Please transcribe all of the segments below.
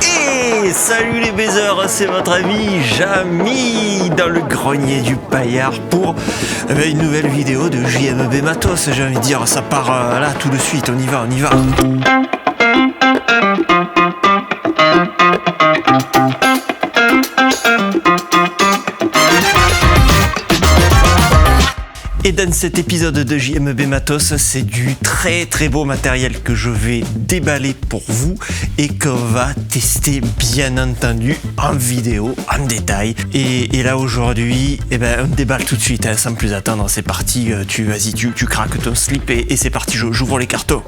Et salut les baiseurs, c'est votre ami Jamy dans le grenier du paillard pour une nouvelle vidéo de JMB Matos. J'ai envie de dire, ça part là tout de suite, on y va. Et dans cet épisode de JMB Matos, c'est du très beau matériel que je vais déballer pour vous et qu'on va tester bien entendu en vidéo, en détail. Et là aujourd'hui, on déballe tout de suite, hein, sans plus attendre, c'est parti, tu craques ton slip et c'est parti, j'ouvre les cartons.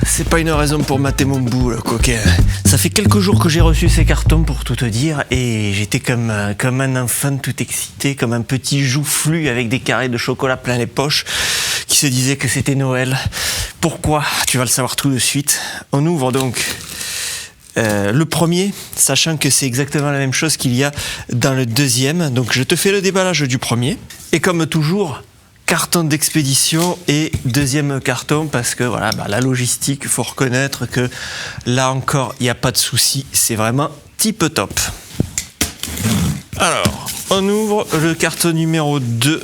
C'est pas une raison pour mater mon bout, le coquin. Ça fait quelques jours que j'ai reçu ces cartons, pour tout te dire, et j'étais comme un enfant tout excité, comme un petit joufflu avec des carrés de chocolat plein les poches, qui se disait que c'était Noël. Pourquoi ? Tu vas le savoir tout de suite. On ouvre donc le premier, sachant que c'est exactement la même chose qu'il y a dans le deuxième. Donc je te fais le déballage du premier. Et comme toujours, carton d'expédition et deuxième carton parce que voilà, la logistique, il faut reconnaître que là encore, il n'y a pas de souci, c'est vraiment tip top. Alors, on ouvre le carton numéro 2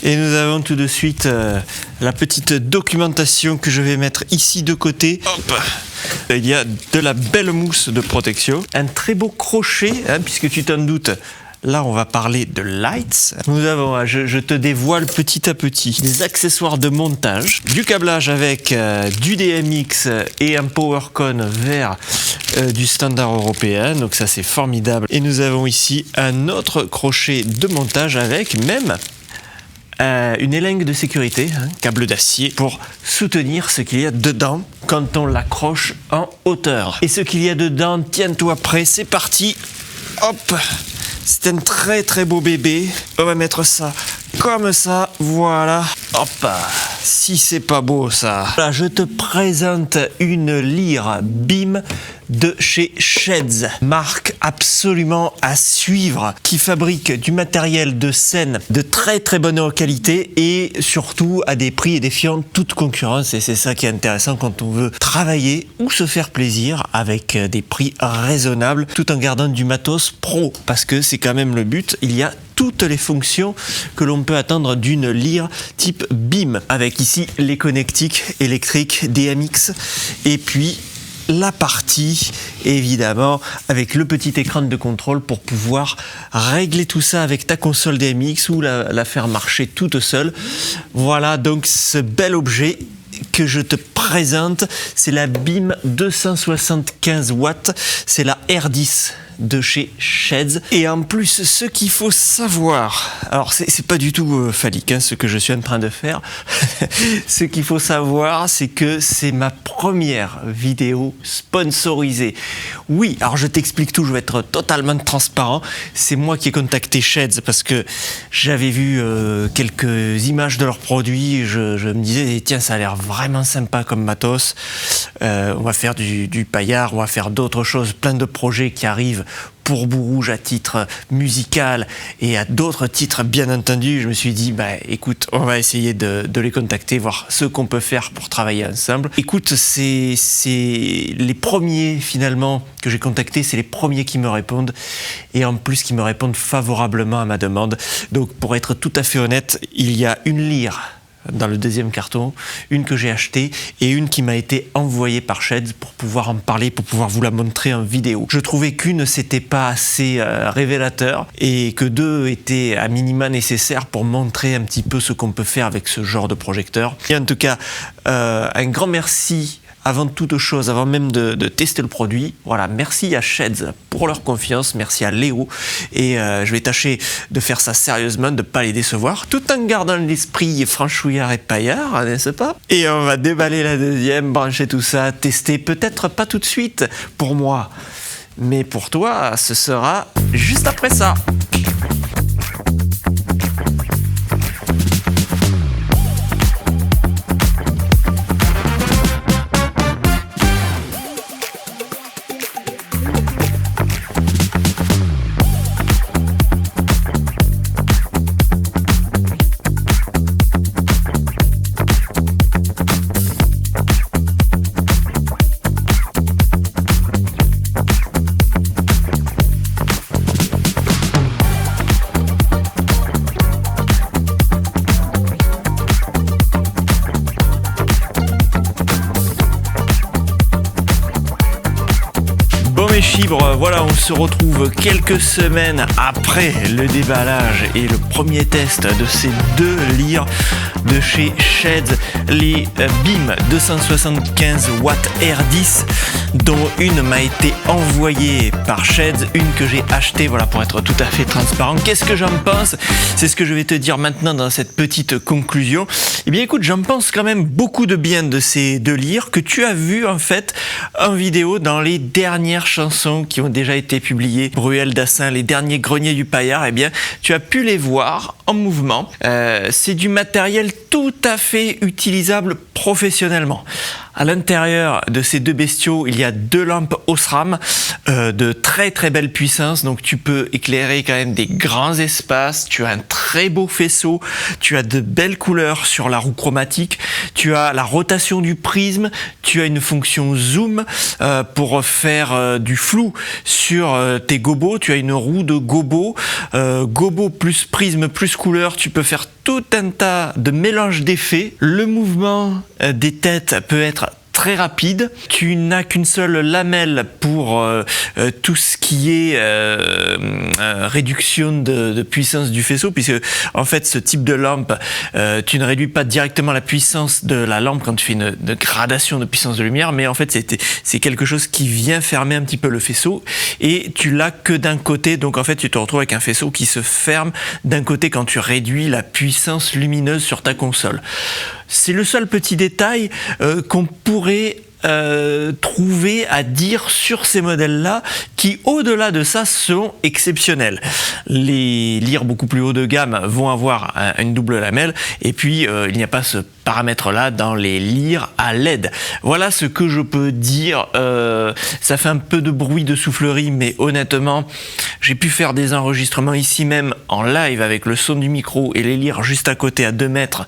et nous avons tout de suite la petite documentation que je vais mettre ici de côté. Hop. Il y a de la belle mousse de protection, un très beau crochet, hein, puisque tu t'en doutes. Là, on va parler de lights. Nous avons, je te dévoile petit à petit, des accessoires de montage, du câblage avec du DMX et un PowerCon vers du standard européen. Donc ça, c'est formidable. Et nous avons ici un autre crochet de montage avec même une élingue de sécurité, câble d'acier, pour soutenir ce qu'il y a dedans quand on l'accroche en hauteur. Et ce qu'il y a dedans, tiens-toi prêt, c'est parti. Hop! C'est un très beau bébé. On va mettre ça comme ça. Voilà. Hop. Si c'est pas beau ça. Là, je te présente une lyre BIM de chez Sheds. Marque absolument à suivre, qui fabrique du matériel de scène de très bonne qualité et surtout à des prix défiant toute concurrence. Et c'est ça qui est intéressant quand on veut travailler ou se faire plaisir avec des prix raisonnables tout en gardant du matos pro. Parce que c'est quand même le but. Il y a toutes les fonctions que l'on peut attendre d'une lyre type BIM, avec ici les connectiques électriques DMX et puis la partie évidemment avec le petit écran de contrôle pour pouvoir régler tout ça avec ta console DMX ou la faire marcher toute seule. Voilà donc ce bel objet que je te présente, c'est la BIM 275 watts, c'est la R10 de chez Sheds. Et en plus, ce qu'il faut savoir, alors c'est pas du tout phallique ce que je suis en train de faire, ce qu'il faut savoir, c'est que c'est ma première vidéo sponsorisée. Oui, alors je t'explique tout, je vais être totalement transparent, c'est moi qui ai contacté Sheds parce que j'avais vu quelques images de leurs produits, je me disais, tiens, ça a l'air vraiment sympa comme matos, on va faire du paillard, on va faire d'autres choses, plein de projets qui arrivent pour Bourrouge à titre musical et à d'autres titres bien entendu. Je me suis dit, écoute, on va essayer de les contacter, voir ce qu'on peut faire pour travailler ensemble. Écoute, c'est les premiers finalement que j'ai contactés, c'est les premiers qui me répondent et en plus qui me répondent favorablement à ma demande. Donc pour être tout à fait honnête, il y a une lyre dans le deuxième carton, une que j'ai achetée et une qui m'a été envoyée par Sheds pour pouvoir en parler, pour pouvoir vous la montrer en vidéo. Je trouvais qu'une c'était pas assez révélateur et que deux étaient à minima nécessaires pour montrer un petit peu ce qu'on peut faire avec ce genre de projecteur. Et en tout cas, un grand merci avant toute chose, avant même de tester le produit. Voilà, merci à Sheds pour leur confiance, merci à Léo et je vais tâcher de faire ça sérieusement, de ne pas les décevoir, tout en gardant l'esprit franchouillard et paillard, n'est-ce pas? Et on va déballer la deuxième, brancher tout ça, tester, peut-être pas tout de suite pour moi, mais pour toi, ce sera juste après ça. Fibre, voilà, on se retrouve quelques semaines après le déballage et le premier test de ces deux lyres de chez Sheds, les BIM 275 watts R10, dont une m'a été envoyée par Sheds, une que j'ai achetée, voilà, pour être tout à fait transparent. Qu'est-ce que j'en pense? C'est ce que je vais te dire maintenant dans cette petite conclusion. Eh bien écoute, j'en pense quand même beaucoup de bien de ces deux lyres que tu as vu en fait en vidéo dans les dernières chansons qui ont déjà été publiées. Bruel Dassin, les derniers greniers du paillard, eh bien tu as pu les voir en mouvement. C'est du matériel tout à fait utilisable professionnellement. À l'intérieur de ces deux bestiaux, il y a deux lampes Osram de très très belle puissance, donc tu peux éclairer quand même des grands espaces, tu as un très beau faisceau, tu as de belles couleurs sur la roue chromatique, tu as la rotation du prisme, tu as une fonction zoom pour faire du flou sur tes gobos, tu as une roue de gobo, gobo plus prisme plus couleur, tu peux faire tout un tas de mélanges d'effets. Le mouvement des têtes peut être très rapide. Tu n'as qu'une seule lamelle pour tout ce qui est réduction de puissance du faisceau, puisque en fait ce type de lampe, tu ne réduis pas directement la puissance de la lampe quand tu fais une gradation de puissance de lumière, mais en fait c'est quelque chose qui vient fermer un petit peu le faisceau, et tu l'as que d'un côté, donc en fait tu te retrouves avec un faisceau qui se ferme d'un côté quand tu réduis la puissance lumineuse sur ta console. C'est le seul petit détail qu'on pourrait trouver à dire sur ces modèles-là, qui au-delà de ça sont exceptionnels. Les lyres beaucoup plus haut de gamme vont avoir une double lamelle, et puis il n'y a pas ce paramètre-là dans les lyres à LED. Voilà ce que je peux dire. Ça fait un peu de bruit de soufflerie, mais honnêtement, j'ai pu faire des enregistrements ici même en live avec le son du micro et les lyres juste à côté à 2 mètres,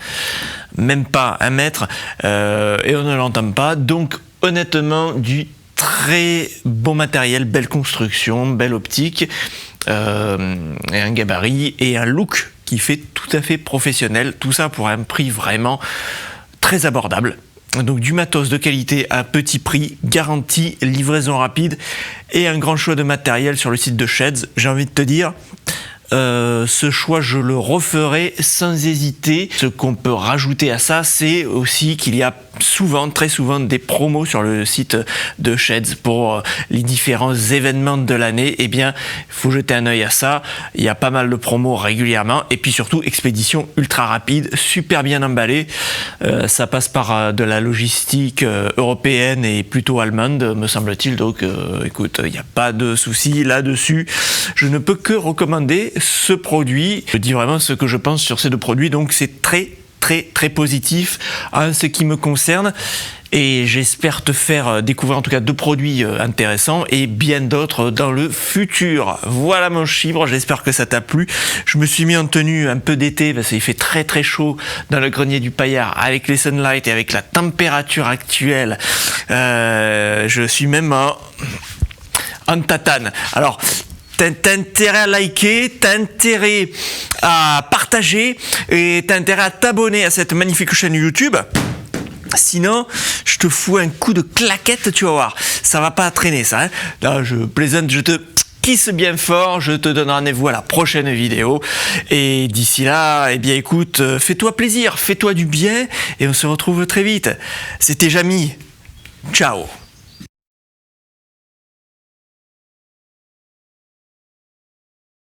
même pas 1 mètre, et on ne l'entend pas. Donc honnêtement, du très bon matériel, belle construction, belle optique, et un gabarit et un look qui fait tout à fait professionnel. Tout ça pour un prix vraiment très abordable. Donc du matos de qualité à petit prix, garantie, livraison rapide et un grand choix de matériel sur le site de Sheds. J'ai envie de te dire, ce choix je le referai sans hésiter. Ce qu'on peut rajouter à ça, c'est aussi qu'il y a souvent, très souvent, des promos sur le site de Sheds pour les différents événements de l'année. Eh bien, il faut jeter un œil à ça. Il y a pas mal de promos régulièrement, et puis surtout expédition ultra rapide, super bien emballé. Ça passe par de la logistique européenne et plutôt allemande, me semble-t-il. Donc écoute, il n'y a pas de souci là-dessus. Je ne peux que recommander ce produit. Je dis vraiment ce que je pense sur ces deux produits, donc c'est très positif en ce qui me concerne, et j'espère te faire découvrir en tout cas 2 produits intéressants et bien d'autres dans le futur. Voilà mon chibre, j'espère que ça t'a plu. Je me suis mis en tenue un peu d'été parce qu'il fait très chaud dans le grenier du paillard avec les sunlights et avec la température actuelle. Je suis même en tatane. Alors t'as intérêt à liker, t'as intérêt à partager, et t'as intérêt à t'abonner à cette magnifique chaîne YouTube. Sinon, je te fous un coup de claquette, tu vas voir. Ça va pas traîner, ça. Hein. Là, je plaisante, je te kiss bien fort. Je te donne rendez-vous à la prochaine vidéo. Et d'ici là, eh bien écoute, fais-toi plaisir, fais-toi du bien, et on se retrouve très vite. C'était Jamy. Ciao.